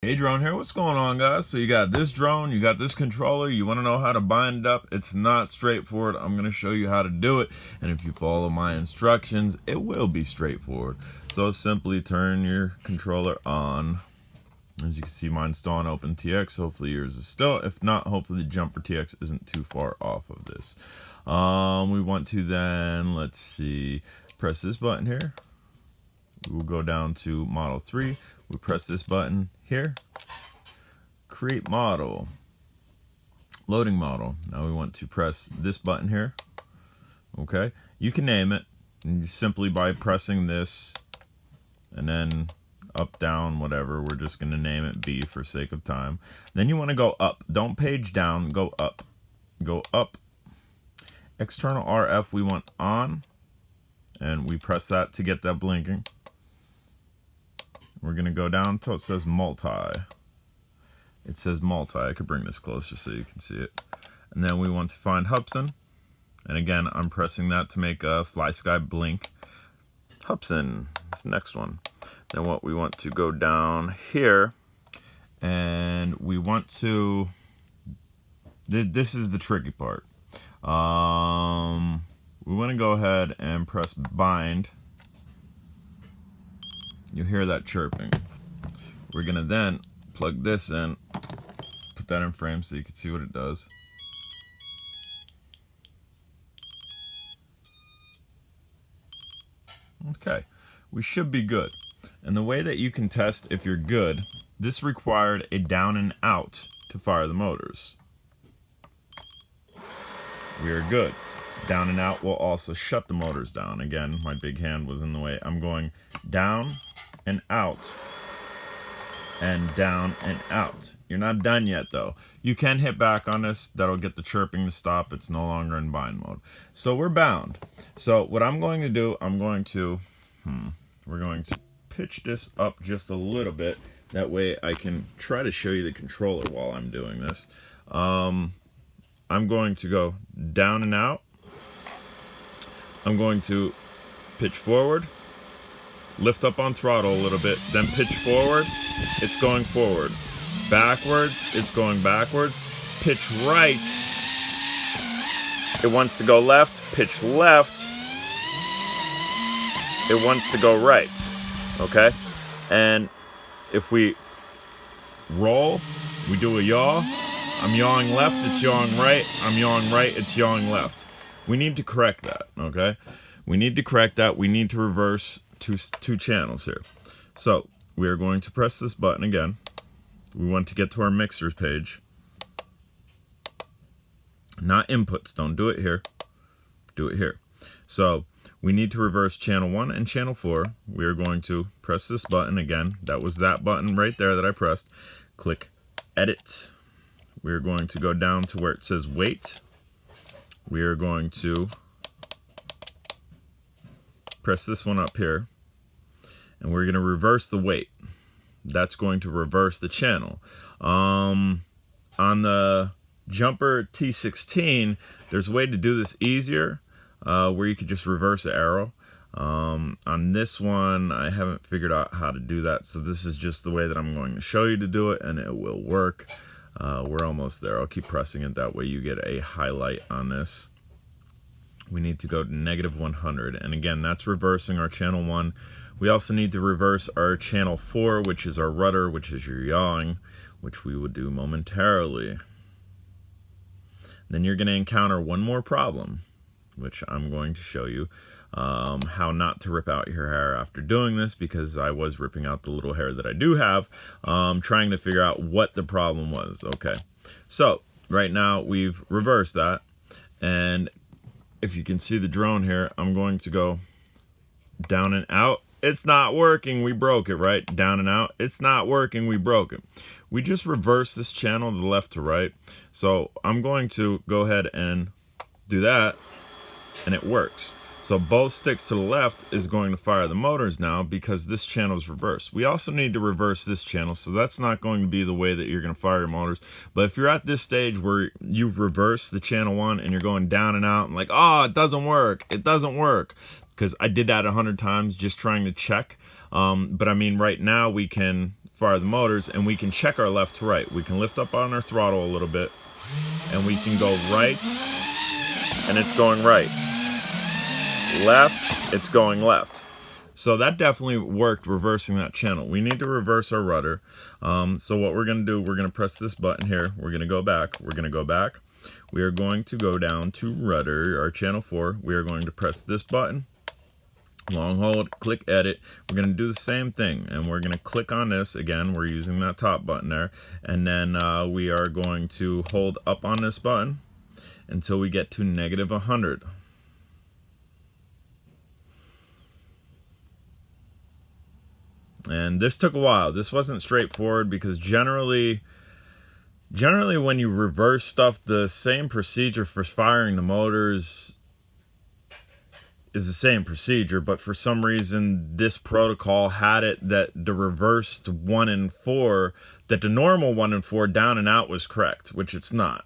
Hey, drone here. What's going on, guys? So you got this drone, you got this controller, you want to know how to bind it up. It's not straightforward. I'm going to show you how to do it, and if you follow my instructions, it will be straightforward. So simply turn your controller on. As you can see, mine's still on OpenTX. Hopefully yours is still. If not, hopefully the Jumper TX isn't too far off of this. We want to then, let's see, press this button here. We'll go down to Model 3. We press this button here. Create model. Loading model. Now we want to press this button here. Okay. You can name it simply by pressing this and then up, down, whatever. We're just going to name it B for sake of time. Then you want to go up. Don't page down. Go up. Go up. External RF we want on. And we press that to get that blinking. We're going to go down until it says multi. It says multi. I could bring this closer so you can see it. And then we want to find Hubsan. And again, I'm pressing that to make a fly sky blink. Hubsan is the next one. Then what we want to go down here. And we want to... This is the tricky part. We want to go ahead and press bind. You hear that chirping. We're gonna then plug this in, put that in frame so you can see what it does. Okay, we should be good. And the way that you can test if you're good, this required a down and out to fire the motors. We are good. Down and out will also shut the motors down. Again, my big hand was in the way. I'm going down and out and down and out. You're not done yet though. You can hit back on this. That'll get the chirping to stop. It's no longer in bind mode. So we're bound. So what I'm going to do, we're going to pitch this up just a little bit. That way I can try to show you the controller while I'm doing this. I'm going to go down and out. I'm going to pitch forward, lift up on throttle a little bit, then pitch forward, it's going forward. Backwards, it's going backwards. Pitch right, it wants to go left. Pitch left, it wants to go right. Okay? And if we roll, we do a yaw. I'm yawing left, it's yawing right. I'm yawing right, it's yawing left. We need to correct that, okay? We need to correct that. We need to reverse two channels here. So we are going to press this button again. We want to get to our mixers page. Not inputs. Don't do it here. Do it here. So we need to reverse channel 1 and channel 4. We are going to press this button again. That was that button right there that I pressed. Click edit. We are going to go down to where it says wait. We are going to press this one up here, and we're going to reverse the weight. That's going to reverse the channel. On the Jumper T16, there's a way to do this easier, where you could just reverse the arrow. On this one, I haven't figured out how to do that, so this is just the way that I'm going to show you to do it, and it will work. We're almost there. I'll keep pressing it. That way you get a highlight on this. We need to go to -100. And again, that's reversing our channel 1. We also need to reverse our channel 4, which is our rudder, which is your yawing, which we will do momentarily. Then you're going to encounter one more problem, which I'm going to show you. How not to rip out your hair after doing this, because I was ripping out the little hair that I do have, trying to figure out what the problem was. Okay, so right now we've reversed that, and if you can see the drone here, I'm going to go down and out. It's not working. We broke it, right? Down and out. It's not working. We broke it. We just reversed this channel to the left to right. So I'm going to go ahead and do that, and it works. So both sticks to the left is going to fire the motors now because this channel is reversed. We also need to reverse this channel, so that's not going to be the way that you're going to fire your motors. But if you're at this stage where you've reversed the channel 1 and you're going down and out and like, oh, it doesn't work. It doesn't work. Because I did that 100 times just trying to check. But I mean, right now we can fire the motors, and we can check our left to right. We can lift up on our throttle a little bit, and we can go right, and it's going right. Left, it's going left. So that definitely worked, reversing that channel. We need to reverse our rudder. So what we're going to do, we're going to press this button here. We're going to go back. We're going to go back. We are going to go down to rudder, our channel 4. We are going to press this button. Long hold, click edit. We're going to do the same thing, and we're going to click on this. Again, we're using that top button there. And then we are going to hold up on this button until we get to -100. And this took a while. This wasn't straightforward because generally when you reverse stuff, the same procedure for firing the motors is the same procedure, but for some reason this protocol had it that the reversed 1 and 4, that the normal 1 and 4 down and out was correct, which it's not.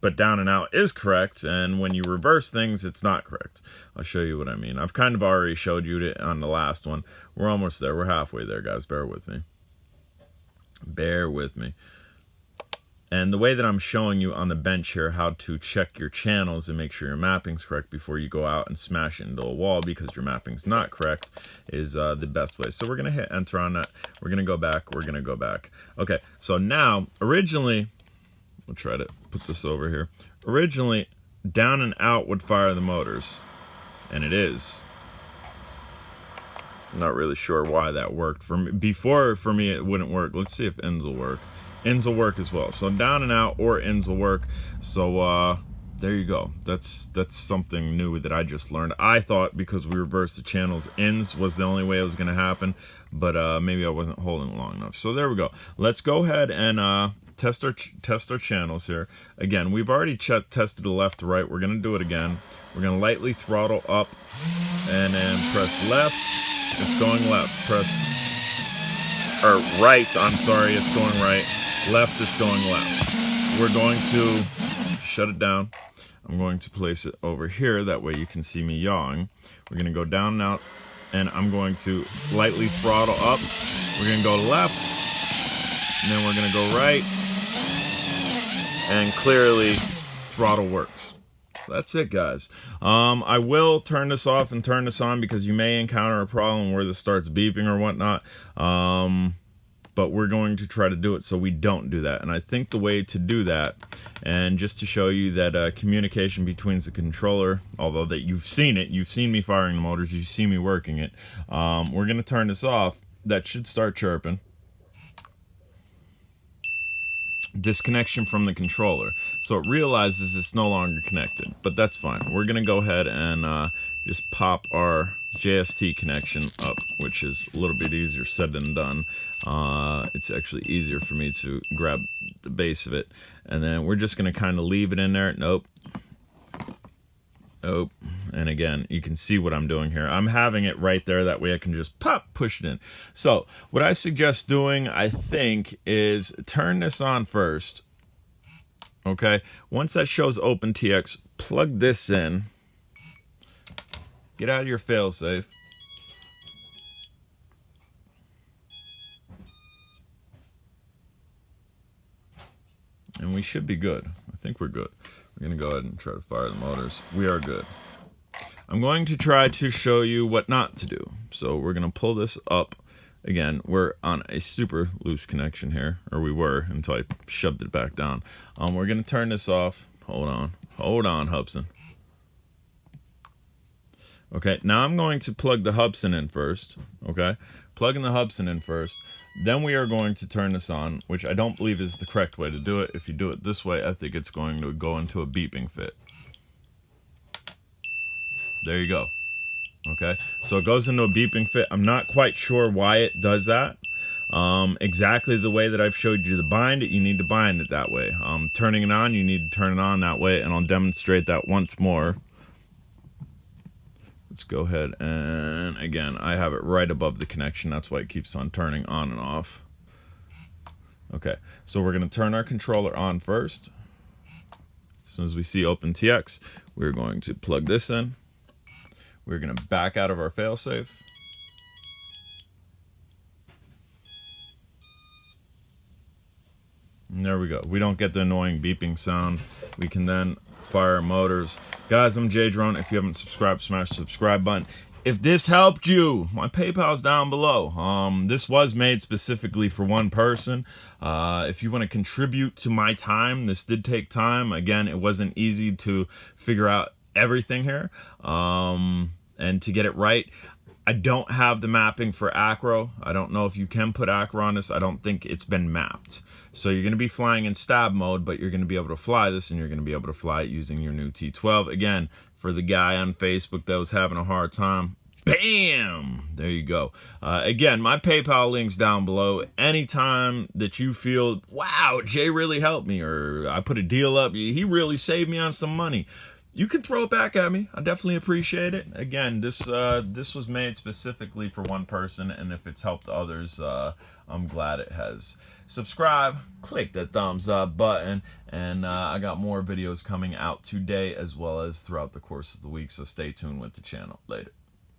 But down and out is correct, and when you reverse things, it's not correct. I'll show you what I mean. I've kind of already showed you it on the last one. We're almost there. We're halfway there, guys. Bear with me. Bear with me. And the way that I'm showing you on the bench here how to check your channels and make sure your mapping's correct before you go out and smash it into a wall because your mapping's not correct is the best way. So we're going to hit enter on that. We're going to go back. We're going to go back. Okay, so now, originally, we'll try to put this over here. Originally, down and out would fire the motors, and it is. I'm not really sure why that worked. For me, before, for me, it wouldn't work. Let's see if ins will work. Ins will work as well. So down and out or ins will work. So there you go. That's something new that I just learned. I thought because we reversed the channels, ins was the only way it was going to happen, but maybe I wasn't holding it long enough. So there we go. Let's go ahead and test our channels here. Again, we've already tested the left to right. We're going to do it again. We're going to lightly throttle up and then press left. It's going left. Press, or right, I'm sorry, it's going right. Left, it's going left. We're going to shut it down. I'm going to place it over here. That way you can see me yawing. We're going to go down and out, and I'm going to lightly throttle up. We're going to go left, and then we're going to go right. And clearly, throttle works. So that's it, guys. I will turn this off and turn this on because you may encounter a problem where this starts beeping or whatnot. But we're going to try to do it so we don't do that. And I think the way to do that, and just to show you that communication between the controller, although that you've seen me firing the motors, you've seen me working it, we're going to turn this off. That should start chirping. Disconnection from the controller. So it realizes it's no longer connected, but that's fine. We're going to go ahead and just pop our JST connection up, which is a little bit easier said than done. It's actually easier for me to grab the base of it, and then we're just going to kind of leave it in there. Nope. Nope. And again, you can see what I'm doing here. I'm having it right there. That way I can just push it in. So what I suggest doing, I think, is turn this on first. Okay. Once that shows OpenTX, plug this in. Get out of your failsafe. And we should be good. I think we're good. We're going to go ahead and try to fire the motors. We are good. I'm going to try to show you what not to do. So we're going to pull this up. Again, we're on a super loose connection here, or we were until I shoved it back down. We're going to turn this off. Hold on, Hubsan. Okay, now I'm going to plug the Hubsan in first. Okay, plugging the Hubsan in first. Then we are going to turn this on, which I don't believe is the correct way to do it. If you do it this way, I think it's going to go into a beeping fit. There you go. Okay, so it goes into a beeping fit. I'm not quite sure why it does that. Exactly the way that I've showed you to bind it, you need to bind it that way. Turning it on, you need to turn it on that way, and I'll demonstrate that once more. Let's go ahead and, again, I have it right above the connection. That's why it keeps on turning on and off. Okay, so we're going to turn our controller on first. As soon as we see OpenTX, we're going to plug this in. We're going to back out of our failsafe. And there we go. We don't get the annoying beeping sound. We can then fire motors. Guys, I'm J-Drone. If you haven't subscribed, smash the subscribe button. If this helped you, my PayPal's down below. This was made specifically for one person. If you want to contribute to my time, this did take time. Again, it wasn't easy to figure out everything here and to get it right. I don't have the mapping for acro. I don't know if you can put acro on this. I don't think it's been mapped. So you're going to be flying in stab mode, but you're going to be able to fly this, and you're going to be able to fly it using your new T12. Again, for the guy on Facebook that was having a hard time, bam! There you go. Again, my PayPal link's down below. Anytime that you feel, wow, Jay really helped me, or I put a deal up, he really saved me on some money, you can throw it back at me. I definitely appreciate it. Again, this was made specifically for one person, and if it's helped others, I'm glad it has. Subscribe, click the thumbs up button, and I got more videos coming out today as well as throughout the course of the week, so stay tuned with the channel. Later.